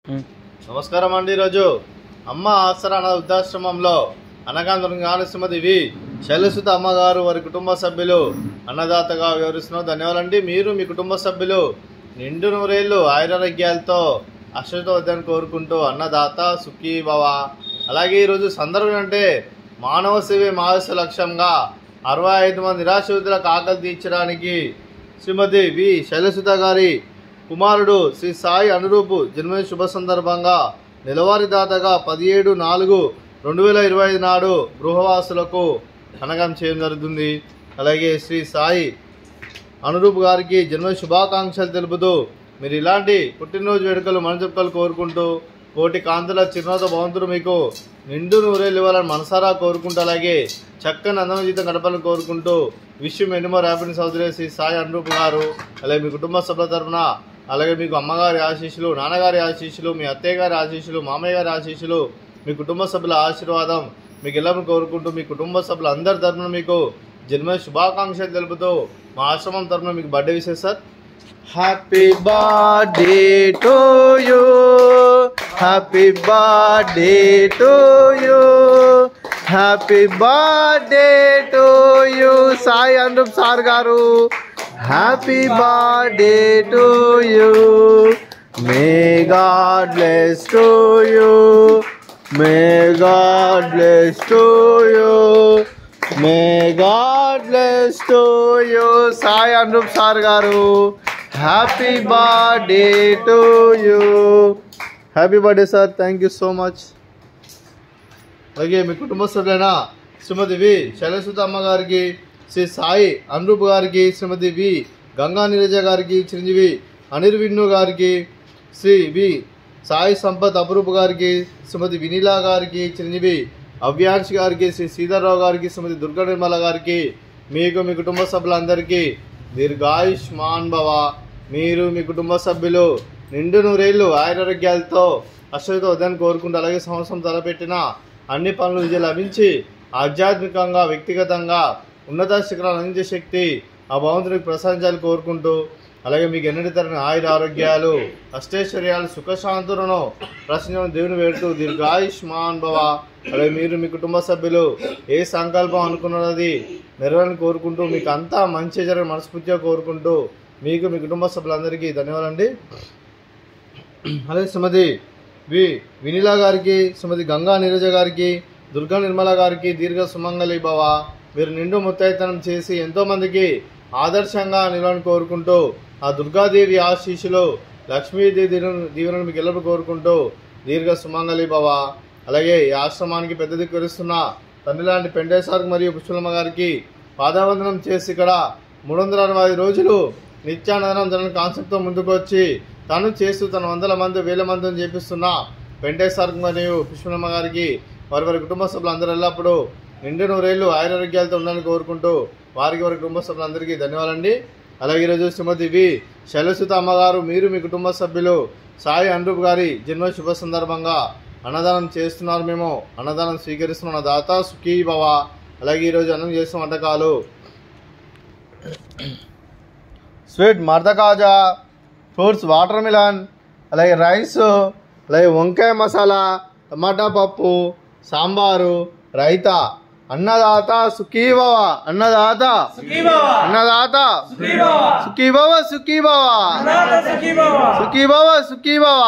నమస్కారం అండి. ఈరోజు అమ్మ ఆసరా అనాథ వృద్ధాశ్రమంలో అనగాని శ్రీమతి వి శైలసుత అమ్మగారు వారి కుటుంబ సభ్యులు అన్నదాతగా వివరిస్తున్నారు. ధన్యవాదాలండి. మీరు మీ కుటుంబ సభ్యులు నిండు నూరేళ్లు ఆయురారోగ్యాలతో అక్షరతో వద్దని కోరుకుంటూ అన్నదాత సుఖీ భవ. అలాగే ఈరోజు సందర్భం అంటే మానవ సేవే మానస లక్ష్యంగా 65 మంది నిరాశ్రితులకు ఆకలి తీర్చడానికి శ్రీమతి వి శైలసుత గారి కుమారుడు శ్రీ సాయి అనురూపు జన్మదిన శుభ సందర్భంగా నెలవారీ దాతగా 17/4/2025 నాడు గృహవాసులకు అన్నదానం చేయడం జరుగుతుంది. అలాగే శ్రీ సాయి అనురూప్ గారికి జన్మదిన శుభాకాంక్షలు తెలుపుతూ మీరు ఇలాంటి పుట్టినరోజు వేడుకలు మనసులు కోరుకుంటూ కోటి కాంతుల చిరునవ్వుతో భగవంతుడు మీకు నిండు నూరేళ్ళు ఇవ్వాలని మనసారా కోరుకుంటూ అలాగే చక్కని అందమైన జీవితం గడపాలని కోరుకుంటూ విషయం ఎన్నో హ్యాపీనెస్ అవుతుంది శ్రీ సాయి అనురూప్ గారు. అలాగే మీ కుటుంబ సభ్యుల తరఫున అలాగే మీకు అమ్మగారి ఆశీస్సులు, నాన్నగారి ఆశీస్సులు, మీ అత్తయ్య గారి ఆశీస్సులు, మామయ్య గారి ఆశీస్సులు, మీ కుటుంబ సభ్యుల ఆశీర్వాదం మీకు వెళ్ళమని కోరుకుంటూ మీ కుటుంబ సభ్యులు అందరి తరఫున మీకు జన్మదిన శుభాకాంక్షలు తెలుపుతూ మా ఆశ్రమం తరఫున మీకు birthday wishes sir. Happy birthday to you, happy birthday to you, happy birthday to you Sai Anuroop sir గారు. Happy birthday to you, may God bless to you, may God bless to you, may God bless to you Sai Anuroop sir గారు. Happy birthday to you. Happy birthday sir. Thank you so much. అలాగే మీ కుటుంబ సభ్యులైన శ్రీమతి వి శైలసుత అమ్మ గారికి, శ్రీ సాయి అనురూప్ గారికి, శ్రీమతి వి గంగా నీరజ గారికి, చిరంజీవి అనిర్విన్ను గారికి, శ్రీ వి సాయి సంపత్ అపురూప్ గారికి, శ్రీమతి వినీలా గారికి, చిరంజీవి అవ్యాంష్ గారికి, శ్రీ సీతారావు గారికి, శ్రీమతి దుర్గా నిర్మల గారికి, మీకు మీ కుటుంబ సభ్యులందరికీ దీర్ఘాయుష్మాన్ భవ. మీరు మీ కుటుంబ సభ్యులు నిండు నూరేళ్లు ఆయురారోగ్యాలతో అశ్వతో వద్దని కోరుకుంటూ అలాగే సంవత్సరం తలపెట్టిన అన్ని పనులు విజయం లభించి ఆధ్యాత్మికంగా వ్యక్తిగతంగా ఉన్నత శిఖరాలు అందించే శక్తి ఆ భగవంతునికి ప్రసాదించాలని కోరుకుంటూ అలాగే మీకు ఎన్నటి తరని ఆయుర ఆరోగ్యాలు, అష్టైశ్వర్యాలు, సుఖశాంతులను ప్రశ్న దేవుని వేడుతూ దీర్ఘాయుష్మాన్ భవ. అలాగే మీరు మీ కుటుంబ సభ్యులు ఏ సంకల్పం అనుకున్నది నెరవేరని కోరుకుంటూ మీకు అంతా మంచి జరగని మనస్ఫూర్తిగా కోరుకుంటూ మీకు మీ కుటుంబ సభ్యులందరికీ ధన్యవాదాలండి. అలాగే శ్రీమతి వి వినీలా గారికి, శ్రీమతి గంగా నీరజ గారికి, దుర్గా నిర్మల గారికి దీర్ఘ సుమంగళి భవ. మీరు నిండు ముత్తైతనం చేసి ఎంతోమందికి ఆదర్శంగా నిలవని కోరుకుంటూ ఆ దుర్గాదేవి ఆశీస్సులు, లక్ష్మీదేవి దీవెనలు మీకు ఎల్లప్పుడు కోరుకుంటూ దీర్ఘ సుమంగళి భవ. అలాగే ఈ ఆశ్రమానికి పెద్ద దిక్కురిస్తున్న తండ్రి లాంటి పెండేశ్వర్ మరియు పుష్పలమ్మ గారికి పాదావందనం చేసి ఇక్కడ 365 రోజులు నిత్యానందనం జరగని కాన్సెప్ట్తో ముందుకు వచ్చి తను చేస్తూ తన 100 మంది 1000 మందిని చేపిస్తున్న పెండేశ్వర్ మరియు పుష్పలమ్మ గారికి వారి కుటుంబ సభ్యులు అందరూ ఎల్లప్పుడూ నిండు నూరేళ్లు ఆయురారోగ్యాలతో ఉండాలని కోరుకుంటూ వారి కుటుంబ సభ్యులందరికీ ధన్యవాదాలండి. అలాగే ఈరోజు శ్రీమతి వి శైలసుత అమ్మగారు మీరు మీ కుటుంబ సభ్యులు సాయి అనురూప్ గారి జన్మ శుభ సందర్భంగా అన్నదానం చేస్తున్నారు. మేము అన్నదానం స్వీకరిస్తున్న దాత సుఖీ భవ. అలాగే ఈరోజు అన్నం చేస్తున్న వంటకాలు స్వీట్ మర్దకాజా, ఫ్రూట్స్ వాటర్ మిలన్, అలాగే రైస్, అలాగే వంకాయ మసాలా, టమాటా పప్పు, సాంబారు, రైతా. అన్నదాత సుఖీ భవ, అన్నదాత అన్నదాత సుఖీ భవ, సుఖీ భవ, సుఖీ భవ, సుఖీ భవ.